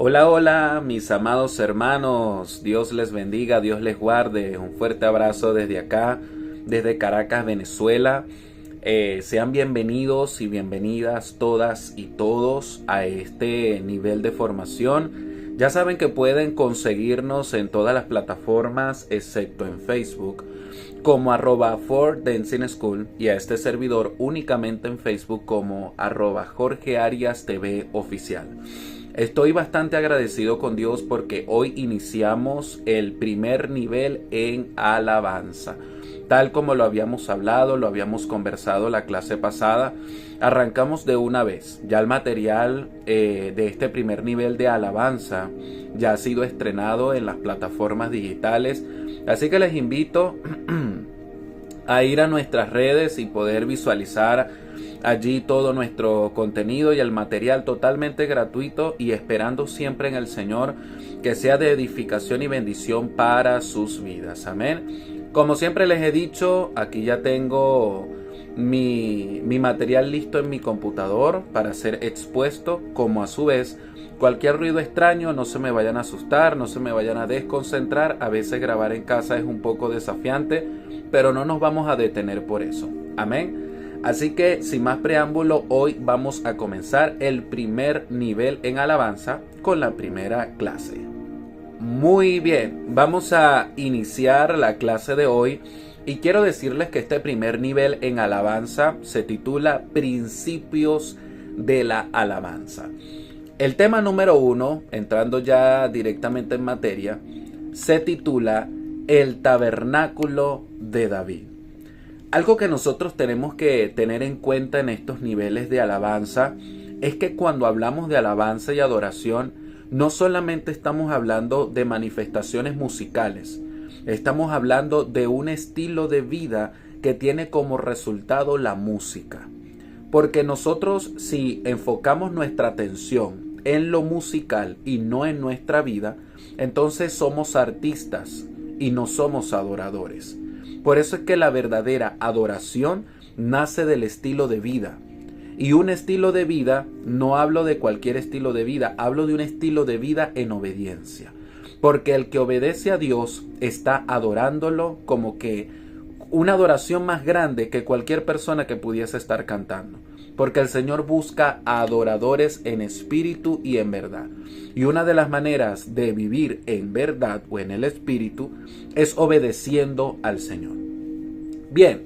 Hola, hola, mis amados hermanos. Dios les bendiga, Dios les guarde. Un fuerte abrazo desde acá, desde Caracas, Venezuela. Sean bienvenidos y bienvenidas todas y todos a este nivel de formación. Ya saben que pueden conseguirnos en todas las plataformas excepto en Facebook como @4dancing school y a este servidor únicamente en Facebook como @Jorge Arias TV oficial. Estoy bastante agradecido con Dios porque hoy iniciamos el primer nivel en alabanza. Tal como lo habíamos hablado, lo habíamos conversado la clase pasada, arrancamos de una vez. Ya el material de este primer nivel de alabanza ya ha sido estrenado en las plataformas digitales. Así que les invito a ir a nuestras redes y poder visualizar allí todo nuestro contenido y el material totalmente gratuito y esperando siempre en el Señor que sea de edificación y bendición para sus vidas. Amén. Como siempre les he dicho, aquí ya tengo mi material listo en mi computador para ser expuesto, como a su vez cualquier ruido extraño no se me vayan a asustar, no se me vayan a desconcentrar. A veces grabar en casa es un poco desafiante, pero no nos vamos a detener por eso. Amén. Así que sin más preámbulo, hoy vamos a comenzar el primer nivel en alabanza con la primera clase. Muy bien, vamos a iniciar la clase de hoy y quiero decirles que este primer nivel en alabanza se titula Principios de la Alabanza. El tema número 1, entrando ya directamente en materia, se titula El Tabernáculo de David. Algo que nosotros tenemos que tener en cuenta en estos niveles de alabanza es que cuando hablamos de alabanza y adoración, no solamente estamos hablando de manifestaciones musicales, estamos hablando de un estilo de vida que tiene como resultado la música. Porque nosotros, si enfocamos nuestra atención en lo musical y no en nuestra vida, entonces somos artistas y no somos adoradores. Por eso es que la verdadera adoración nace del estilo de vida. Y un estilo de vida, no hablo de cualquier estilo de vida, hablo de un estilo de vida en obediencia. Porque el que obedece a Dios está adorándolo como que una adoración más grande que cualquier persona que pudiese estar cantando. Porque el Señor busca a adoradores en espíritu y en verdad. Y una de las maneras de vivir en verdad o en el espíritu es obedeciendo al Señor. Bien,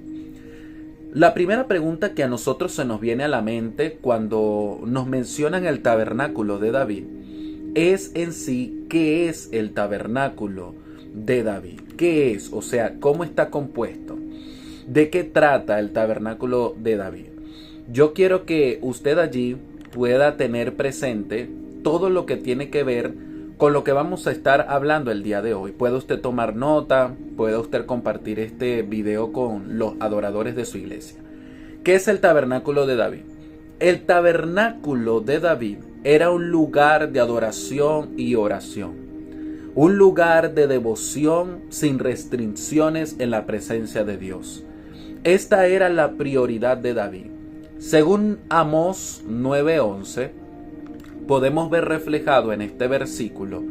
la primera pregunta que a nosotros se nos viene a la mente cuando nos mencionan el tabernáculo de David es en sí, ¿qué es el tabernáculo de David? ¿Qué es? O sea, ¿cómo está compuesto? ¿De qué trata el tabernáculo de David? Yo quiero que usted allí pueda tener presente todo lo que tiene que ver con lo que vamos a estar hablando el día de hoy. Puede usted tomar nota, puede usted compartir este video con los adoradores de su iglesia. ¿Qué es el tabernáculo de David? El tabernáculo de David era un lugar de adoración y oración. Un lugar de devoción sin restricciones en la presencia de Dios. Esta era la prioridad de David. Según Amós 9:11, podemos ver reflejado en este versículo,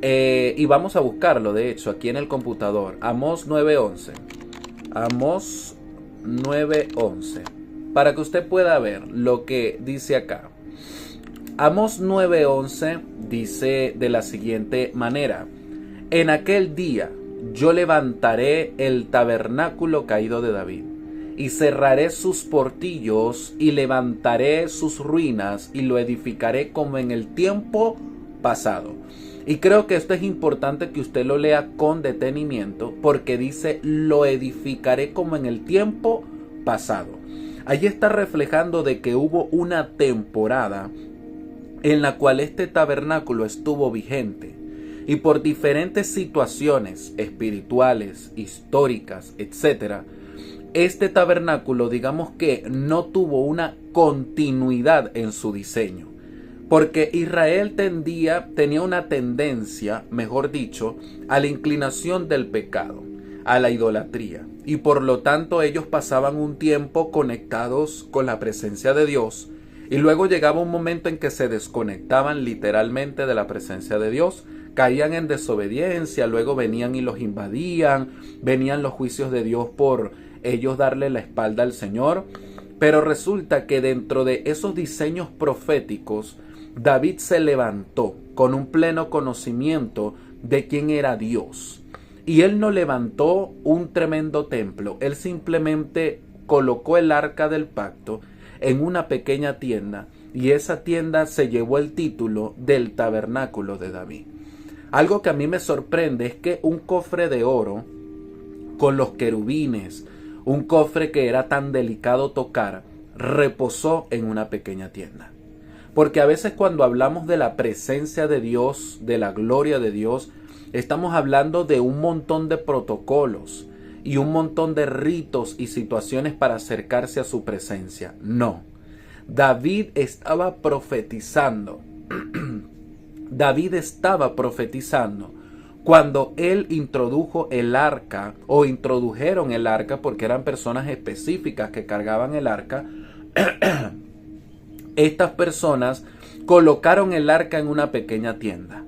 y vamos a buscarlo de hecho aquí en el computador, Amós 9:11, Amós 9:11, para que usted pueda ver lo que dice acá. Amós 9:11 dice de la siguiente manera: en aquel día yo levantaré el tabernáculo caído de David, y cerraré sus portillos, y levantaré sus ruinas, y lo edificaré como en el tiempo pasado. Y creo que esto es importante que usted lo lea con detenimiento, porque dice, lo edificaré como en el tiempo pasado. Allí está reflejando de que hubo una temporada en la cual este tabernáculo estuvo vigente. Y por diferentes situaciones espirituales, históricas, etcétera, este tabernáculo, digamos que no tuvo una continuidad en su diseño, porque Israel tenía una tendencia, mejor dicho, a la inclinación del pecado, a la idolatría, y por lo tanto ellos pasaban un tiempo conectados con la presencia de Dios Y luego llegaba un momento en que se desconectaban literalmente de la presencia de Dios, caían en desobediencia, luego venían y los invadían, venían los juicios de Dios por ellos darle la espalda al Señor. Pero resulta que dentro de esos diseños proféticos, David se levantó con un pleno conocimiento de quién era Dios. Y él no levantó un tremendo templo, él simplemente colocó el arca del pacto en una pequeña tienda, y esa tienda se llevó el título del tabernáculo de David. Algo que a mí me sorprende es que un cofre de oro con los querubines, un cofre que era tan delicado tocar, reposó en una pequeña tienda. Porque a veces cuando hablamos de la presencia de Dios, de la gloria de Dios, estamos hablando de un montón de protocolos y un montón de ritos y situaciones para acercarse a su presencia. No. David estaba profetizando. David estaba profetizando cuando él introdujo el arca, o introdujeron el arca, porque eran personas específicas que cargaban el arca. Estas personas colocaron el arca en una pequeña tienda.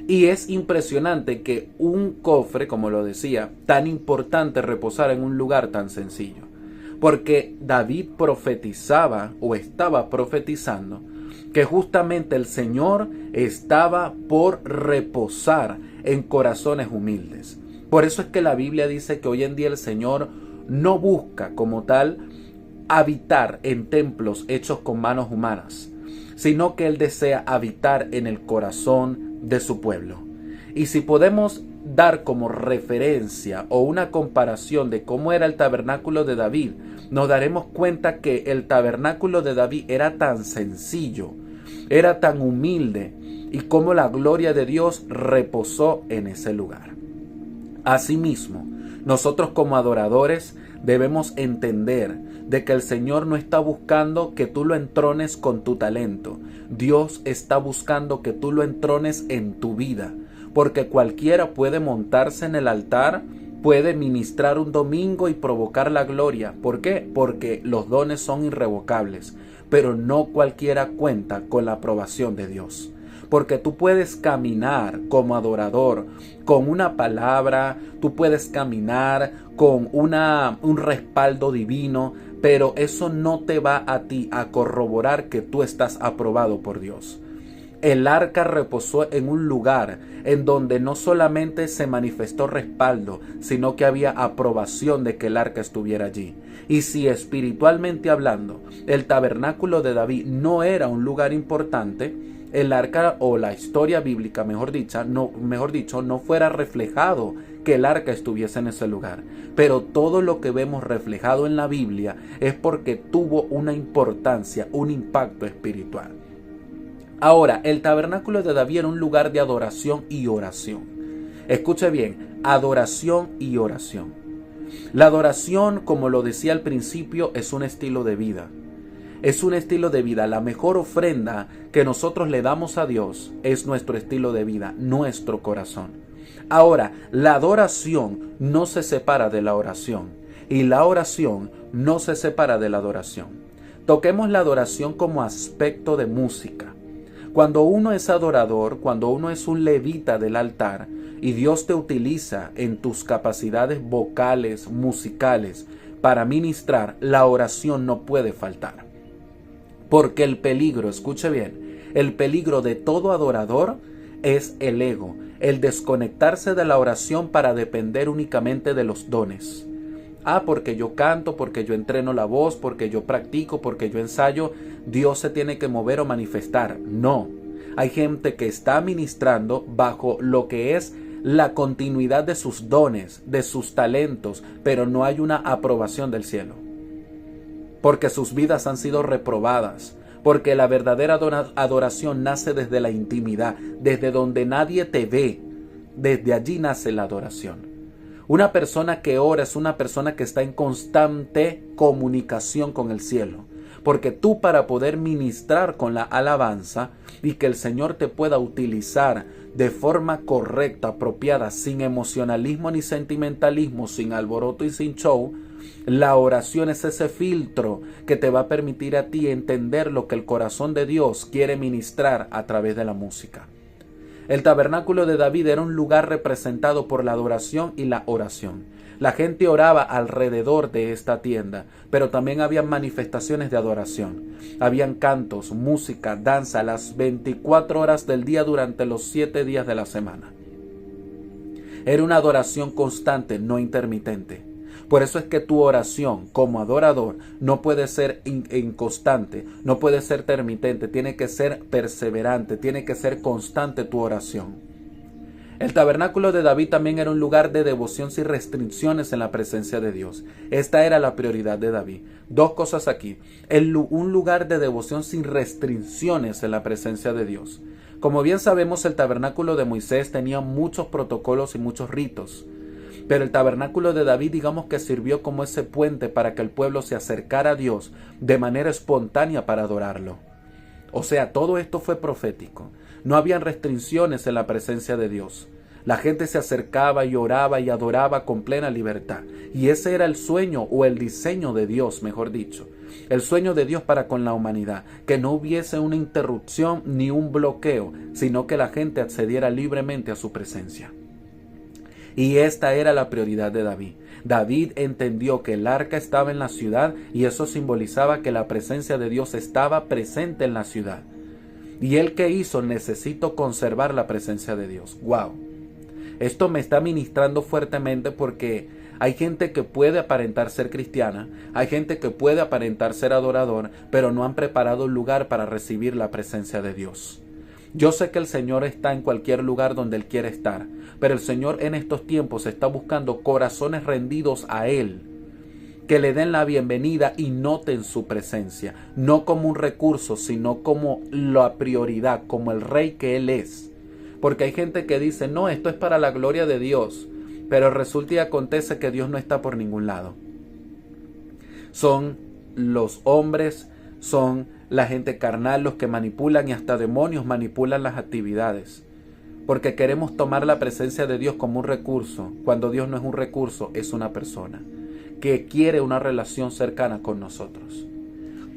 Y es impresionante que un cofre, como lo decía, tan importante reposara en un lugar tan sencillo. Porque David profetizaba o estaba profetizando que justamente el Señor estaba por reposar en corazones humildes. Por eso es que la Biblia dice que hoy en día el Señor no busca como tal habitar en templos hechos con manos humanas, sino que Él desea habitar en el corazón de su pueblo. Y si podemos dar como referencia o una comparación de cómo era el tabernáculo de David, nos daremos cuenta que el tabernáculo de David era tan sencillo, era tan humilde, y cómo la gloria de Dios reposó en ese lugar. Asimismo, nosotros como adoradores debemos entender de que el Señor no está buscando que tú lo entrones con tu talento. Dios está buscando que tú lo entrones en tu vida, porque cualquiera puede montarse en el altar, puede ministrar un domingo y provocar la gloria. ¿Por qué? Porque los dones son irrevocables, pero no cualquiera cuenta con la aprobación de Dios. Porque tú puedes caminar como adorador con una palabra, tú puedes caminar con un respaldo divino, pero eso no te va a ti a corroborar que tú estás aprobado por Dios. El arca reposó en un lugar en donde no solamente se manifestó respaldo, sino que había aprobación de que el arca estuviera allí. Y si espiritualmente hablando, el tabernáculo de David no era un lugar importante, el arca o la historia bíblica, mejor dicho, no fuera reflejado que el arca estuviese en ese lugar. Pero todo lo que vemos reflejado en la Biblia es porque tuvo una importancia, un impacto espiritual. Ahora, el tabernáculo de David era un lugar de adoración y oración. Escuche bien, adoración y oración. La adoración, como lo decía al principio, es un estilo de vida. Es un estilo de vida. La mejor ofrenda que nosotros le damos a Dios es nuestro estilo de vida, nuestro corazón. Ahora, la adoración no se separa de la oración y la oración no se separa de la adoración. Toquemos la adoración como aspecto de música. Cuando uno es adorador, cuando uno es un levita del altar y Dios te utiliza en tus capacidades vocales, musicales, para ministrar, la oración no puede faltar. Porque el peligro, escuche bien, el peligro de todo adorador es el ego, el desconectarse de la oración para depender únicamente de los dones. Porque yo canto, porque yo entreno la voz, porque yo practico, porque yo ensayo, Dios se tiene que mover o manifestar. No, hay gente que está ministrando bajo lo que es la continuidad de sus dones, de sus talentos, pero no hay una aprobación del cielo. Porque sus vidas han sido reprobadas, porque la verdadera adoración nace desde la intimidad, desde donde nadie te ve, desde allí nace la adoración. Una persona que ora es una persona que está en constante comunicación con el cielo, porque tú para poder ministrar con la alabanza y que el Señor te pueda utilizar de forma correcta, apropiada, sin emocionalismo ni sentimentalismo, sin alboroto y sin show, La oración es ese filtro que te va a permitir a ti entender lo que el corazón de Dios quiere ministrar a través de la música. El tabernáculo de David era un lugar representado por la adoración y la oración. La gente oraba alrededor de esta tienda, pero también había manifestaciones de adoración. Habían cantos, música, danza las 24 horas del día durante los 7 días de la semana. Era una adoración constante, no intermitente. Por eso es que tu oración como adorador no puede ser inconstante, no puede ser intermitente, tiene que ser perseverante, tiene que ser constante tu oración. El tabernáculo de David también era un lugar de devoción sin restricciones en la presencia de Dios. Esta era la prioridad de David. Dos cosas aquí. Un lugar de devoción sin restricciones en la presencia de Dios. Como bien sabemos, el tabernáculo de Moisés tenía muchos protocolos y muchos ritos. Pero el tabernáculo de David, digamos que sirvió como ese puente para que el pueblo se acercara a Dios de manera espontánea para adorarlo. O sea, todo esto fue profético. No habían restricciones en la presencia de Dios. La gente se acercaba y oraba y adoraba con plena libertad. Y ese era el sueño o el diseño de Dios, mejor dicho. El sueño de Dios para con la humanidad. Que no hubiese una interrupción ni un bloqueo, sino que la gente accediera libremente a su presencia. Y esta era la prioridad de David. David entendió que el arca estaba en la ciudad y eso simbolizaba que la presencia de Dios estaba presente en la ciudad. ¿Y él qué hizo? Necesito conservar la presencia de Dios. ¡Wow! Esto me está ministrando fuertemente porque hay gente que puede aparentar ser cristiana, hay gente que puede aparentar ser adorador, pero no han preparado un lugar para recibir la presencia de Dios. Yo sé que el Señor está en cualquier lugar donde Él quiere estar, pero el Señor en estos tiempos está buscando corazones rendidos a Él, que le den la bienvenida y noten su presencia, no como un recurso, sino como la prioridad, como el Rey que Él es. Porque hay gente que dice, no, esto es para la gloria de Dios, pero resulta y acontece que Dios no está por ningún lado. Son los hombres, son la gente carnal los que manipulan y hasta demonios manipulan las actividades. Porque queremos tomar la presencia de Dios como un recurso, cuando Dios no es un recurso, es una persona que quiere una relación cercana con nosotros.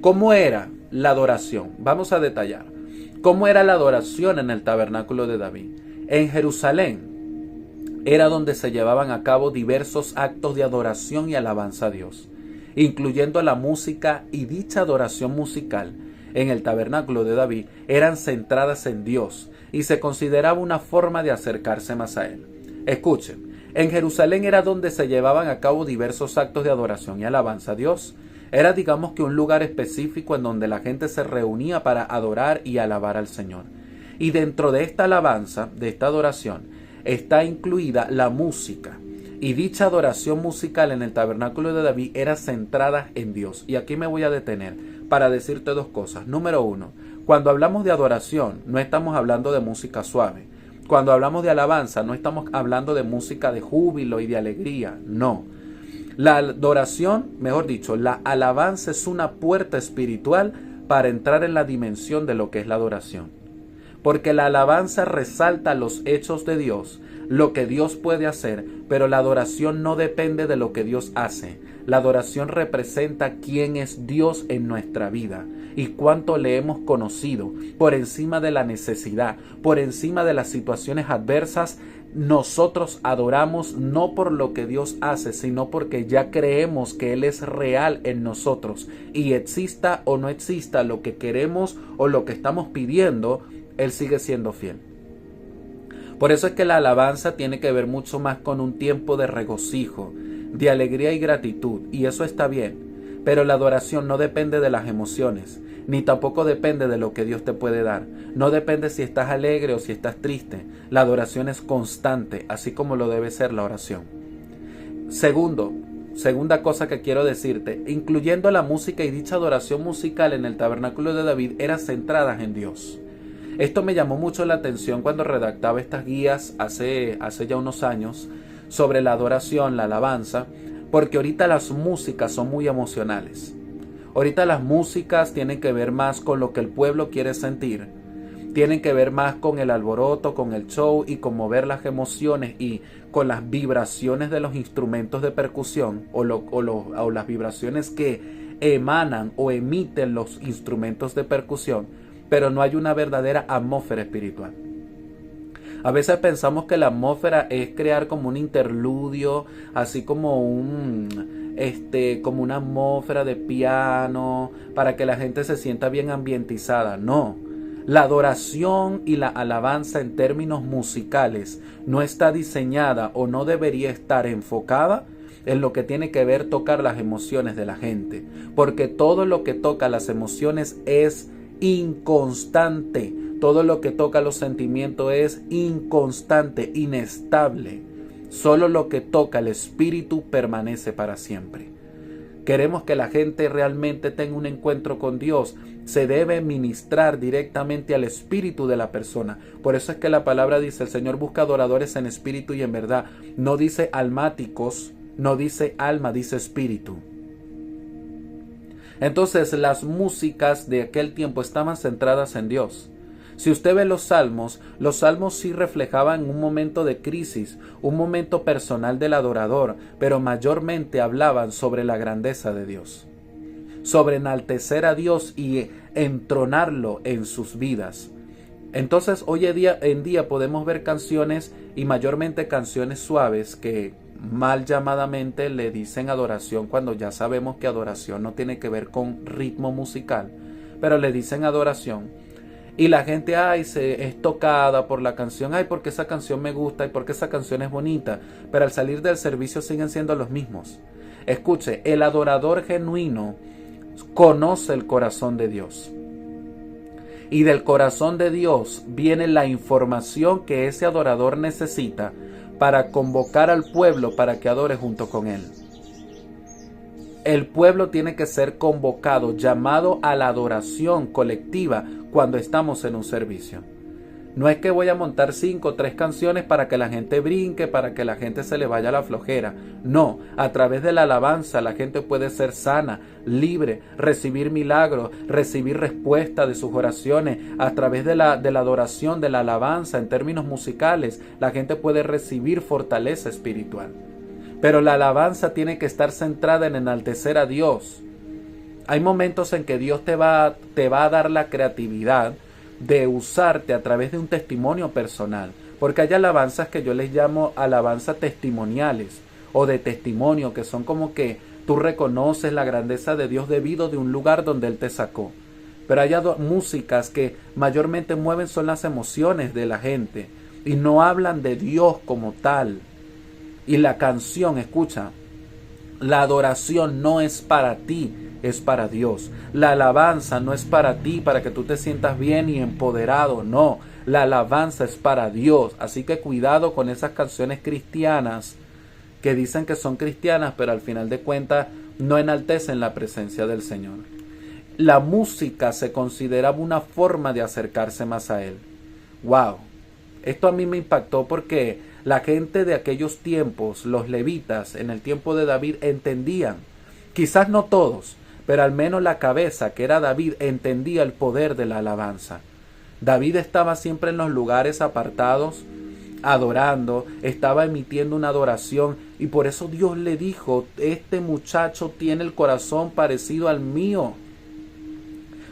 ¿Cómo era la adoración? Vamos a detallar. ¿Cómo era la adoración en el tabernáculo de David? En Jerusalén era donde se llevaban a cabo diversos actos de adoración y alabanza a Dios, incluyendo la música, y dicha adoración musical en el tabernáculo de David eran centradas en Dios y se consideraba una forma de acercarse más a Él. Escuchen, en Jerusalén era donde se llevaban a cabo diversos actos de adoración y alabanza a Dios. Era, digamos, que un lugar específico en donde la gente se reunía para adorar y alabar al Señor. Y dentro de esta alabanza, de esta adoración, está incluida la música. Y dicha adoración musical en el tabernáculo de David era centrada en Dios. Y aquí me voy a detener para decirte dos cosas. Número uno, cuando hablamos de adoración, no estamos hablando de música suave. Cuando hablamos de alabanza, no estamos hablando de música de júbilo y de alegría. No. La adoración, mejor dicho, la alabanza es una puerta espiritual para entrar en la dimensión de lo que es la adoración. Porque la alabanza resalta los hechos de Dios, lo que Dios puede hacer, pero la adoración no depende de lo que Dios hace. La adoración representa quién es Dios en nuestra vida y cuánto le hemos conocido por encima de la necesidad, por encima de las situaciones adversas. Nosotros adoramos no por lo que Dios hace, sino porque ya creemos que Él es real en nosotros. Y exista o no exista lo que queremos o lo que estamos pidiendo, Él sigue siendo fiel. Por eso es que la alabanza tiene que ver mucho más con un tiempo de regocijo, de alegría y gratitud. Y eso está bien. Pero la adoración no depende de las emociones, ni tampoco depende de lo que Dios te puede dar. No depende si estás alegre o si estás triste. La adoración es constante, así como lo debe ser la oración. Segunda cosa que quiero decirte, incluyendo la música y dicha adoración musical en el tabernáculo de David, eran centradas en Dios. Esto me llamó mucho la atención cuando redactaba estas guías hace ya unos años sobre la adoración, la alabanza, porque ahorita las músicas son muy emocionales. Ahorita las músicas tienen que ver más con lo que el pueblo quiere sentir tienen que ver más con el alboroto, con el show y con mover las emociones y con las vibraciones de los instrumentos de percusión o las vibraciones que emanan o emiten los instrumentos de percusión, pero no hay una verdadera atmósfera espiritual. A veces pensamos que la atmósfera es crear como un interludio, así como como una atmósfera de piano para que la gente se sienta bien ambientizada. No. La adoración y la alabanza en términos musicales no está diseñada o no debería estar enfocada en lo que tiene que ver tocar las emociones de la gente, porque todo lo que toca las emociones es inconstante, todo lo que toca los sentimientos es inconstante, inestable. Solo lo que toca el espíritu permanece para siempre. Queremos que la gente realmente tenga un encuentro con Dios. Se debe ministrar directamente al espíritu de la persona. Por eso es que la palabra dice, el Señor busca adoradores en espíritu y en verdad. No dice almáticos, no dice alma, dice espíritu. Entonces las músicas de aquel tiempo estaban centradas en Dios. Si usted ve los salmos sí reflejaban un momento de crisis, un momento personal del adorador, pero mayormente hablaban sobre la grandeza de Dios, sobre enaltecer a Dios y entronarlo en sus vidas. Entonces hoy en día podemos ver canciones y mayormente canciones suaves que mal llamadamente le dicen adoración, cuando ya sabemos que adoración no tiene que ver con ritmo musical, pero le dicen adoración. Y la gente es tocada por la canción, porque esa canción me gusta y porque esa canción es bonita, pero al salir del servicio siguen siendo los mismos. Escuche, el adorador genuino conoce el corazón de Dios. Y del corazón de Dios viene la información que ese adorador necesita para convocar al pueblo para que adore junto con él. El pueblo tiene que ser convocado, llamado a la adoración colectiva cuando estamos en un servicio. No es que voy a montar 5 o 3 canciones para que la gente brinque, para que la gente se le vaya la flojera. No, a través de la alabanza la gente puede ser sana, libre, recibir milagros, recibir respuesta de sus oraciones. A través de la adoración, de la alabanza en términos musicales, la gente puede recibir fortaleza espiritual. Pero la alabanza tiene que estar centrada en enaltecer a Dios. Hay momentos en que Dios te va a dar la creatividad de usarte a través de un testimonio personal. Porque hay alabanzas que yo les llamo alabanzas testimoniales o de testimonio, que son como que tú reconoces la grandeza de Dios debido de un lugar donde Él te sacó. Pero hay músicas que mayormente mueven son las emociones de la gente y no hablan de Dios como tal. Y la canción, escucha, la adoración no es para ti, es para Dios. La alabanza no es para ti, para que tú te sientas bien y empoderado, no. La alabanza es para Dios. Así que cuidado con esas canciones cristianas que dicen que son cristianas, pero al final de cuentas no enaltecen la presencia del Señor. La música se consideraba una forma de acercarse más a Él. ¡Wow! Esto a mí me impactó porque la gente de aquellos tiempos, los levitas en el tiempo de David, entendían, quizás no todos, pero al menos la cabeza, que era David, entendía el poder de la alabanza. David estaba siempre en los lugares apartados, adorando, estaba emitiendo una adoración, y por eso Dios le dijo, este muchacho tiene el corazón parecido al mío,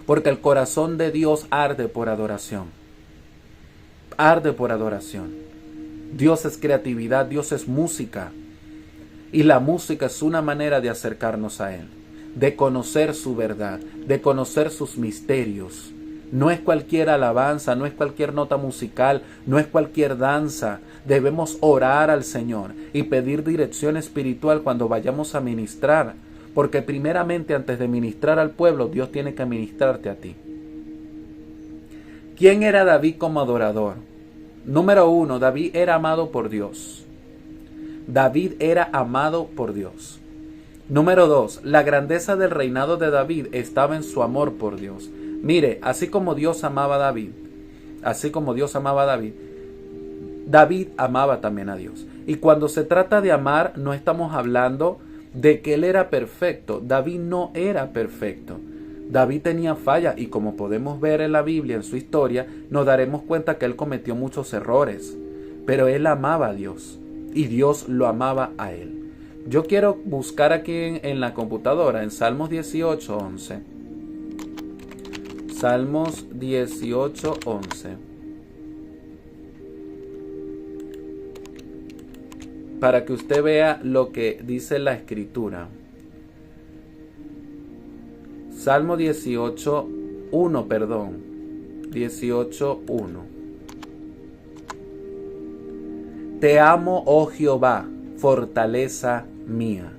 porque el corazón de Dios arde por adoración. Arde por adoración. Dios es creatividad, Dios es música. Y la música es una manera de acercarnos a Él, de conocer su verdad, de conocer sus misterios. No es cualquier alabanza, no es cualquier nota musical, no es cualquier danza. Debemos orar al Señor y pedir dirección espiritual cuando vayamos a ministrar, porque primeramente antes de ministrar al pueblo, Dios tiene que ministrarte a ti. ¿Quién era David como adorador? Número 1, David era amado por Dios. David era amado por Dios. Número 2, la grandeza del reinado de David estaba en su amor por Dios. Mire, así como Dios amaba a David, David amaba también a Dios. Y cuando se trata de amar, no estamos hablando de que él era perfecto. David no era perfecto. David tenía fallas y como podemos ver en la Biblia, en su historia, nos daremos cuenta que él cometió muchos errores. Pero él amaba a Dios y Dios lo amaba a él. Yo quiero buscar aquí en la computadora, en Salmos 18:11. Salmos 18:11. Para que usted vea lo que dice la Escritura. Salmo 18:1, perdón. 18:1. Te amo, oh Jehová, fortaleza mía.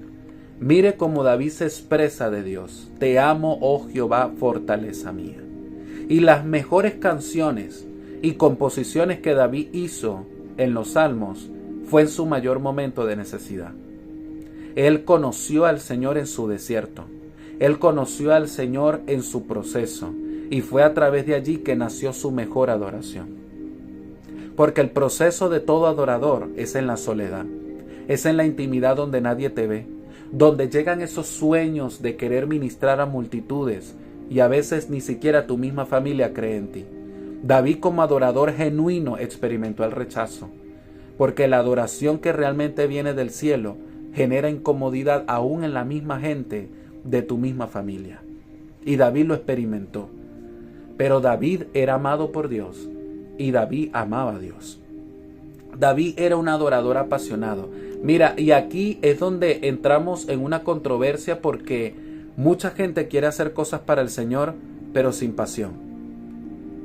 Mire cómo David se expresa de Dios. Te amo, oh Jehová, fortaleza mía. Y las mejores canciones y composiciones que David hizo en los salmos fue en su mayor momento de necesidad. Él conoció al Señor en su desierto. Él conoció al Señor en su proceso. Y fue a través de allí que nació su mejor adoración. Porque el proceso de todo adorador es en la soledad. Es en la intimidad donde nadie te ve. Donde llegan esos sueños de querer ministrar a multitudes. Y a veces ni siquiera tu misma familia cree en ti. David como adorador genuino experimentó el rechazo. Porque la adoración que realmente viene del cielo genera incomodidad aún en la misma gente de tu misma familia. Y David lo experimentó. Pero David era amado por Dios y David amaba a Dios. David era un adorador apasionado. Mira, y aquí es donde entramos en una controversia porque mucha gente quiere hacer cosas para el Señor, pero sin pasión.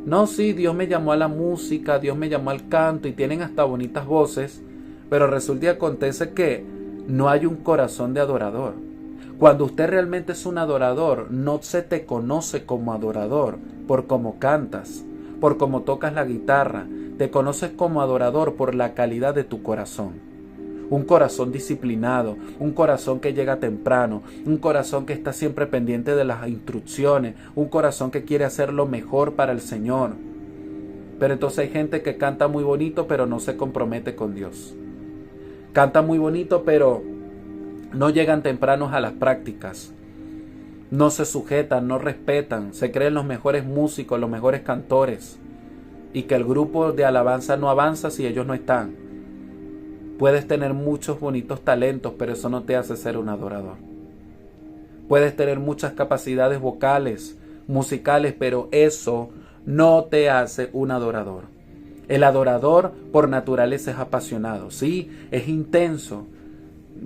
No, sí, Dios me llamó a la música, Dios me llamó al canto y tienen hasta bonitas voces, pero resulta y acontece que no hay un corazón de adorador. Cuando usted realmente es un adorador, no se te conoce como adorador por cómo cantas, por cómo tocas la guitarra. Te conoces como adorador por la calidad de tu corazón. Un corazón disciplinado, un corazón que llega temprano, un corazón que está siempre pendiente de las instrucciones, un corazón que quiere hacer lo mejor para el Señor. Pero entonces hay gente que canta muy bonito pero no se compromete con Dios. Canta muy bonito pero no llegan tempranos a las prácticas. No se sujetan, no respetan, se creen los mejores músicos, los mejores cantores. Y que el grupo de alabanza no avanza si ellos no están. Puedes tener muchos bonitos talentos, pero eso no te hace ser un adorador. Puedes tener muchas capacidades vocales, musicales, pero eso no te hace un adorador. El adorador por naturaleza es apasionado, sí, es intenso.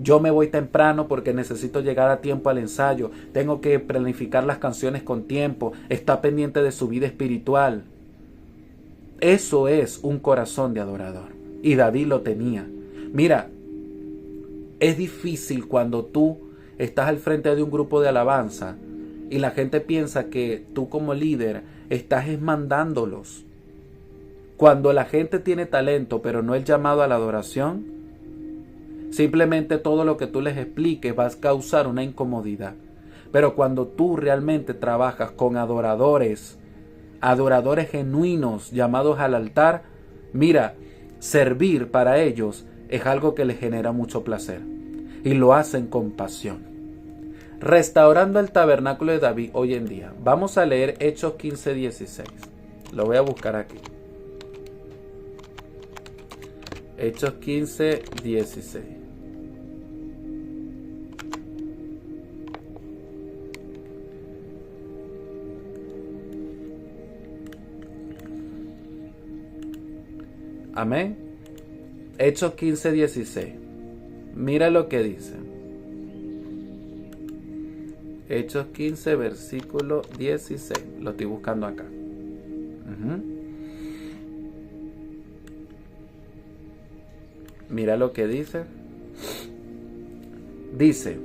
Yo me voy temprano porque necesito llegar a tiempo al ensayo. Tengo que planificar las canciones con tiempo. Está pendiente de su vida espiritual. Eso es un corazón de adorador. Y David lo tenía. Mira, es difícil cuando tú estás al frente de un grupo de alabanza y la gente piensa que tú como líder estás mandándolos. Cuando la gente tiene talento pero no el llamado a la adoración, simplemente todo lo que tú les expliques va a causar una incomodidad. Pero cuando tú realmente trabajas con adoradores genuinos llamados al altar, mira, servir para ellos es algo que les genera mucho placer. Y lo hacen con pasión. Restaurando el tabernáculo de David hoy en día. Vamos a leer Hechos 15:16. Lo voy a buscar aquí. Hechos 15:16. Amén. Hechos 15:16. Mira lo que dice. Hechos 15, versículo 16. Lo estoy buscando acá. Mira lo que dice. Dice: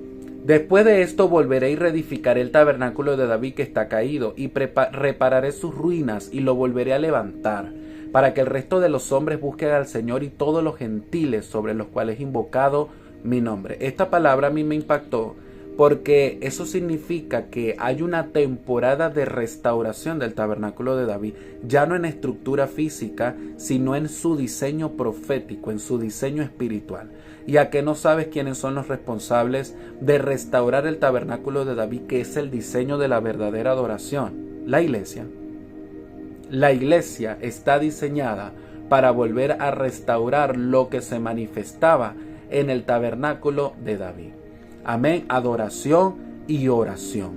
después de esto volveré y reedificaré el tabernáculo de David que está caído, y repararé sus ruinas y lo volveré a levantar, para que el resto de los hombres busquen al Señor y todos los gentiles sobre los cuales he invocado mi nombre. Esta palabra a mí me impactó porque eso significa que hay una temporada de restauración del tabernáculo de David, ya no en estructura física, sino en su diseño profético, en su diseño espiritual. ¿Y a qué no sabes quiénes son los responsables de restaurar el tabernáculo de David, que es el diseño de la verdadera adoración? La iglesia. La iglesia está diseñada para volver a restaurar lo que se manifestaba en el tabernáculo de David. Amén, adoración y oración.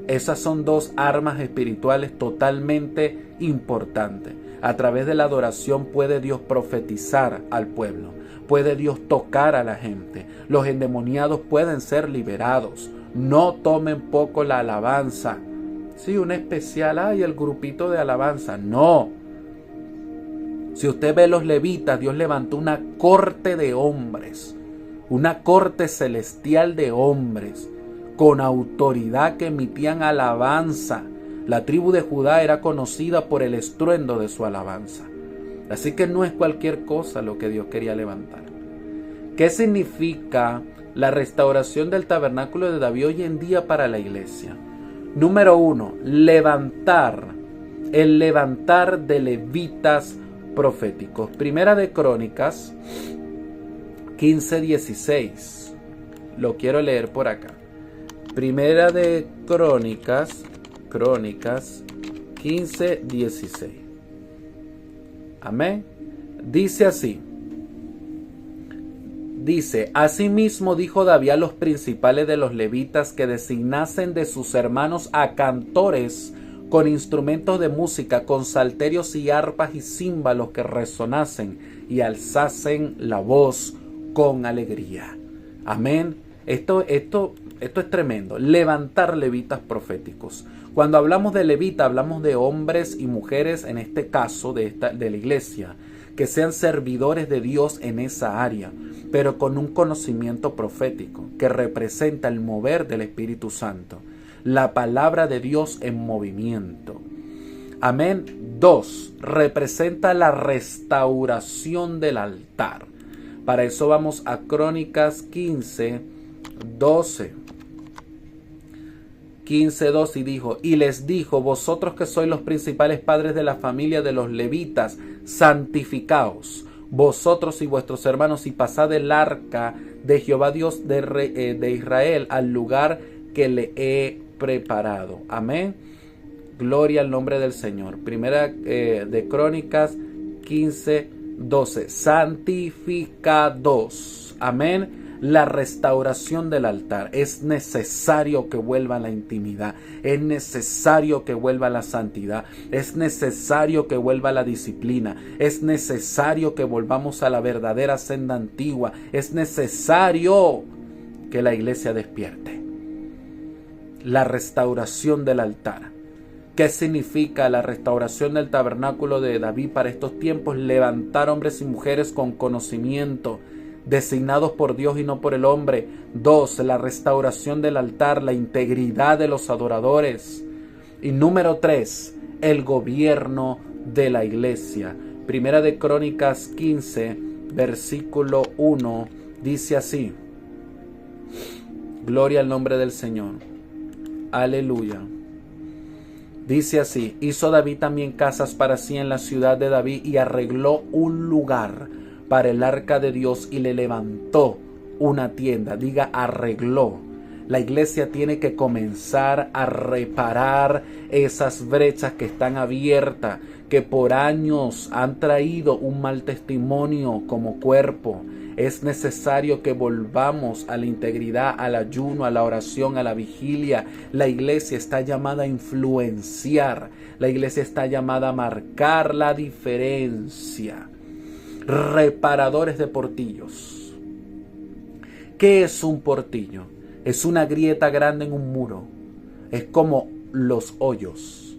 Esas son dos armas espirituales totalmente importantes. A través de la adoración puede Dios profetizar al pueblo, puede Dios tocar a la gente. Los endemoniados pueden ser liberados. No tomen poco la alabanza. Sí, un especial, el grupito de alabanza. No. Si usted ve los levitas, Dios levantó una corte de hombres, una corte celestial de hombres con autoridad que emitían alabanza. La tribu de Judá era conocida por el estruendo de su alabanza. Así que no es cualquier cosa lo que Dios quería levantar. ¿Qué significa la restauración del tabernáculo de David hoy en día para la iglesia? Número 1, el levantar de levitas proféticos. Primera de Crónicas 15:16. Lo quiero leer por acá. Primera de Crónicas 15:16. Amén. Dice así. Dice, asimismo dijo David a los principales de los levitas que designasen de sus hermanos a cantores con instrumentos de música, con salterios y arpas y címbalos que resonasen y alzasen la voz con alegría. Amén. Esto es tremendo. Levantar levitas proféticos. Cuando hablamos de levita, hablamos de hombres y mujeres, en este caso de la iglesia, que sean servidores de Dios en esa área, pero con un conocimiento profético que representa el mover del Espíritu Santo, la palabra de Dios en movimiento. Amén. 2. Representa la restauración del altar. Para eso vamos a Crónicas 15:12. 15:2 y dijo, y les dijo, vosotros que sois los principales padres de la familia de los levitas, santificaos, vosotros y vuestros hermanos, y pasad el arca de Jehová Dios de Israel al lugar que le he preparado. Amén. Gloria al nombre del Señor. Primera de Crónicas 15:12. Santificados. Amén. La restauración del altar. Es necesario que vuelva la intimidad. Es necesario que vuelva la santidad. Es necesario que vuelva la disciplina. Es necesario que volvamos a la verdadera senda antigua. Es necesario que la iglesia despierte. La restauración del altar. ¿Qué significa la restauración del tabernáculo de David para estos tiempos? Levantar hombres y mujeres con conocimiento, designados por Dios y no por el hombre. 2. La restauración del altar, la integridad de los adoradores. Y número 3. El gobierno de la iglesia. Primera de Crónicas 15, versículo 1, dice así. Gloria al nombre del Señor. Aleluya. Dice así, hizo David también casas para sí en la ciudad de David y arregló un lugar para el arca de Dios y le levantó una tienda. Diga, arregló. La iglesia tiene que comenzar a reparar esas brechas que están abiertas, que por años han traído un mal testimonio como cuerpo. Es necesario que volvamos a la integridad, al ayuno, a la oración, a la vigilia. La iglesia está llamada a influenciar. La iglesia está llamada a marcar la diferencia. Reparadores de portillos. ¿Qué es un portillo? Es una grieta grande en un muro. Es como los hoyos.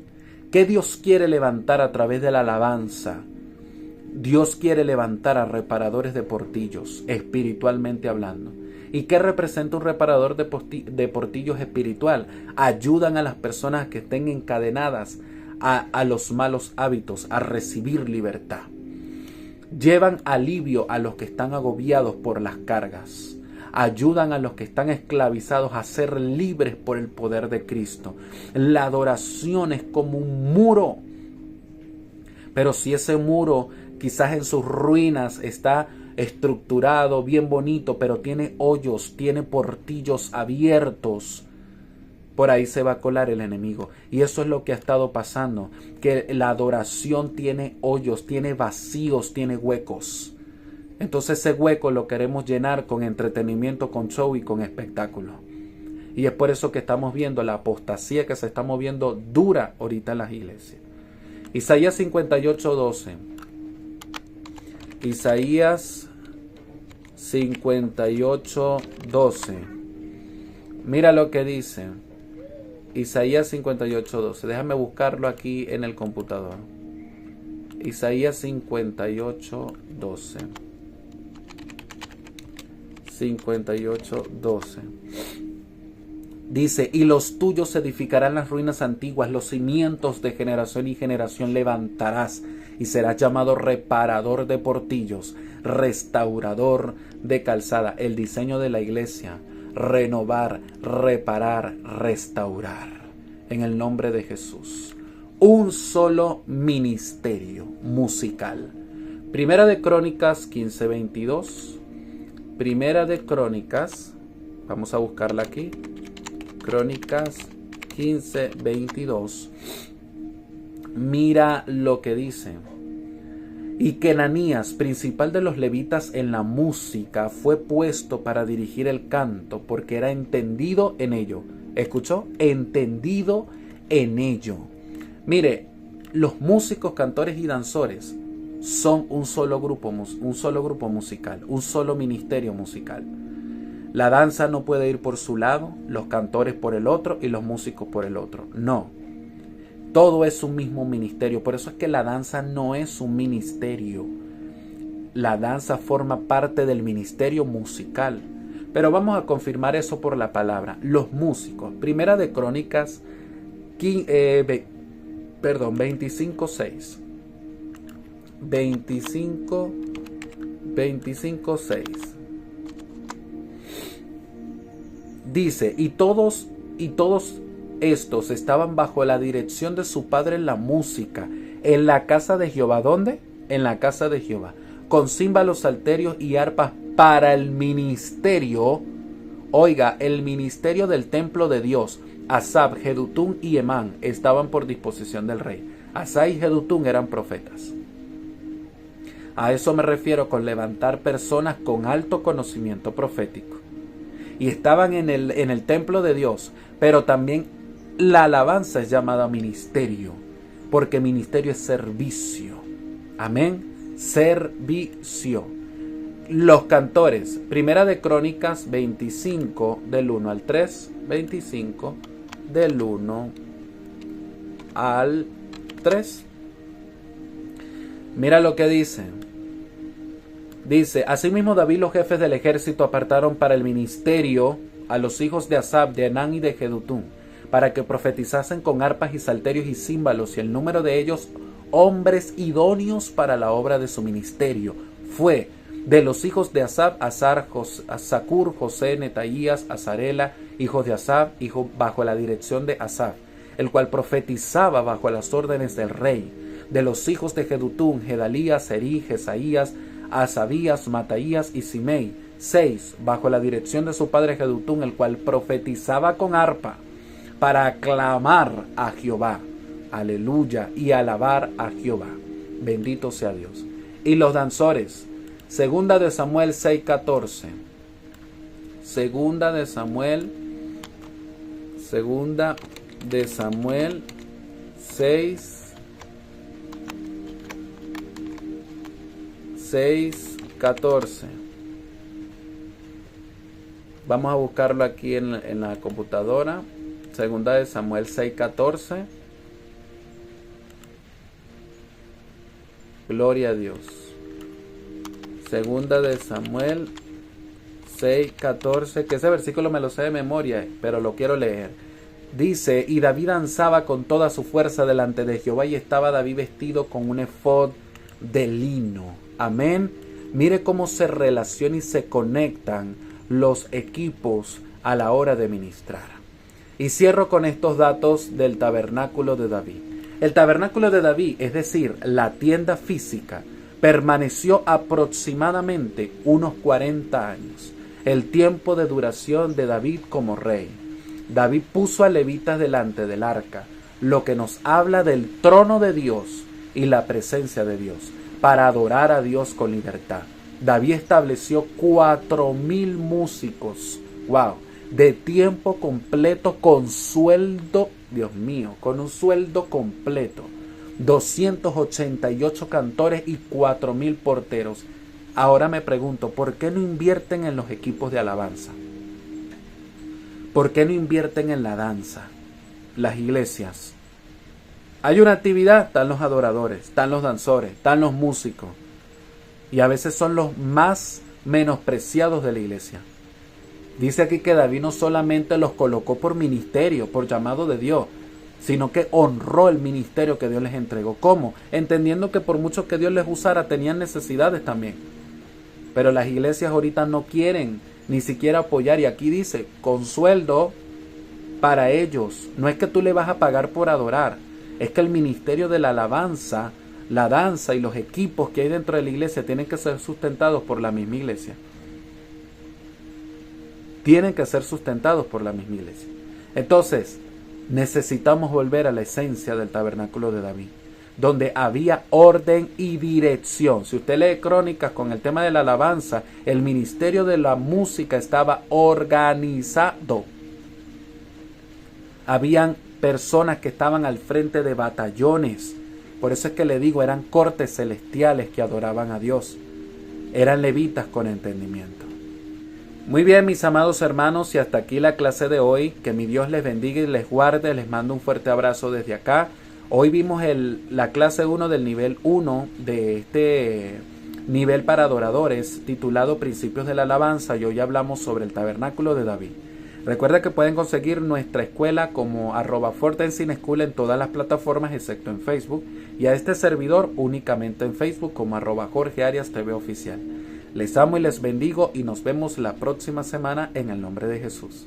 ¿Qué Dios quiere levantar a través de la alabanza? Dios quiere levantar a reparadores de portillos, espiritualmente hablando. ¿Y qué representa un reparador de portillos espiritual? Ayudan a las personas que estén encadenadas a los malos hábitos, a recibir libertad. Llevan alivio a los que están agobiados por las cargas. ayudan a los que están esclavizados a ser libres por el poder de Cristo. La adoración es como un muro, pero si ese muro quizás en sus ruinas está estructurado, bien bonito, pero tiene hoyos, tiene portillos abiertos, por ahí se va a colar el enemigo. Y eso es lo que ha estado pasando, que la adoración tiene hoyos, tiene vacíos, tiene huecos. Entonces ese hueco lo queremos llenar con entretenimiento, con show y con espectáculo. Y es por eso que estamos viendo la apostasía que se está moviendo dura ahorita en las iglesias. Isaías 58:12. Isaías 58:12. Mira lo que dice. Isaías 58:12. Déjame buscarlo aquí en el computador. Isaías 58:12. 58:12. Dice, y los tuyos edificarán las ruinas antiguas, los cimientos de generación y generación levantarás, y serás llamado reparador de portillos, restaurador de calzada. El diseño de la iglesia: renovar, reparar, restaurar. En el nombre de Jesús. Un solo ministerio musical. Primera de Crónicas 15:22. Primera de Crónicas, vamos a buscarla aquí. Crónicas 15:22. Mira lo que dice. Y que Ananías, principal de los levitas en la música, fue puesto para dirigir el canto, porque era entendido en ello. ¿Escuchó? Entendido en ello. Mire, los músicos, cantores y danzores son un solo grupo musical, un solo ministerio musical. La danza no puede ir por su lado, los cantores por el otro y los músicos por el otro. No. Todo es un mismo ministerio. Por eso es que la danza no es un ministerio. La danza forma parte del ministerio musical. Pero vamos a confirmar eso por la palabra. Los músicos. Primera de Crónicas 25:6. 25:6. Dice, y todos estos estaban bajo la dirección de su padre en la música, en la casa de Jehová. ¿Dónde? En la casa de Jehová, con címbalos, salterios y arpas para el ministerio. Oiga, el ministerio del templo de Dios. Asaf, Jedutún y Emán estaban por disposición del rey. Asaf y Jedutún eran profetas. A eso me refiero con levantar personas con alto conocimiento profético. Y estaban en el templo de Dios. Pero también la alabanza es llamada ministerio. Porque ministerio es servicio. Amén. Servicio. Los cantores. Primera de Crónicas 25 del 1 al 3. 25 del 1 al 3. Mira lo que dice. Dice, asimismo David, los jefes del ejército apartaron para el ministerio a los hijos de Asaf, de Enán y de Jedutún, para que profetizasen con arpas y salterios y címbalos, y el número de ellos, hombres idóneos para la obra de su ministerio, fue de los hijos de Asaf, Zacur, José, Netaías, Azarela, hijos de Asaf, bajo la dirección de Asaf, el cual profetizaba bajo las órdenes del rey. De los hijos de Jedutún, Gedalías, Serí, Jesaías, Asabías, Mataías y Simei, 6, bajo la dirección de su padre Jedutún, el cual profetizaba con arpa para aclamar a Jehová, aleluya, y alabar a Jehová, bendito sea Dios. Y los danzores, segunda de Samuel 6:14, segunda de Samuel 6:14. Vamos a buscarlo aquí en la computadora. Segunda de Samuel 6:14. Gloria a Dios. Segunda de Samuel 6:14. Que ese versículo me lo sé de memoria, pero lo quiero leer. Dice, y David danzaba con toda su fuerza delante de Jehová, y estaba David vestido con un efod de lino. Amén. Mire cómo se relacionan y se conectan los equipos a la hora de ministrar. Y cierro con estos datos del tabernáculo de David. El tabernáculo de David, es decir, la tienda física, permaneció aproximadamente unos 40 años, el tiempo de duración de David como rey. David puso a levitas delante del arca, lo que nos habla del trono de Dios y la presencia de Dios, para adorar a Dios con libertad. David estableció 4,000 músicos, de tiempo completo con sueldo, Dios mío, con un sueldo completo, 288 cantores y 4,000 porteros. Ahora me pregunto, ¿por qué no invierten en los equipos de alabanza? ¿Por qué no invierten en la danza? Las iglesias. Hay una actividad, están los adoradores, están los danzores, están los músicos. Y a veces son los más menospreciados de la iglesia. Dice aquí que David no solamente los colocó por ministerio, por llamado de Dios, sino que honró el ministerio que Dios les entregó. ¿Cómo? Entendiendo que por mucho que Dios les usara, tenían necesidades también. Pero las iglesias ahorita no quieren ni siquiera apoyar. Y aquí dice, con sueldo para ellos. No es que tú le vas a pagar por adorar. Es que el ministerio de la alabanza, la danza y los equipos que hay dentro de la iglesia tienen que ser sustentados por la misma iglesia. Tienen que ser sustentados por la misma iglesia. Entonces, necesitamos volver a la esencia del tabernáculo de David, donde había orden y dirección. Si usted lee Crónicas con el tema de la alabanza, el ministerio de la música estaba organizado. Habían personas que estaban al frente de batallones. Por eso es que le digo, eran cortes celestiales que adoraban a Dios. Eran levitas con entendimiento. Muy bien, mis amados hermanos, y hasta aquí la clase de hoy. Que mi Dios les bendiga y les guarde. Les mando un fuerte abrazo desde acá. Hoy vimos la clase 1 del nivel 1 de este nivel para adoradores, titulado Principios de la Alabanza, y hoy hablamos sobre el tabernáculo de David. Recuerda que pueden conseguir nuestra escuela como @ForteNCineSchool en todas las plataformas excepto en Facebook, y a este servidor únicamente en Facebook como @JorgeAriasTV Oficial. Les amo y les bendigo y nos vemos la próxima semana en el nombre de Jesús.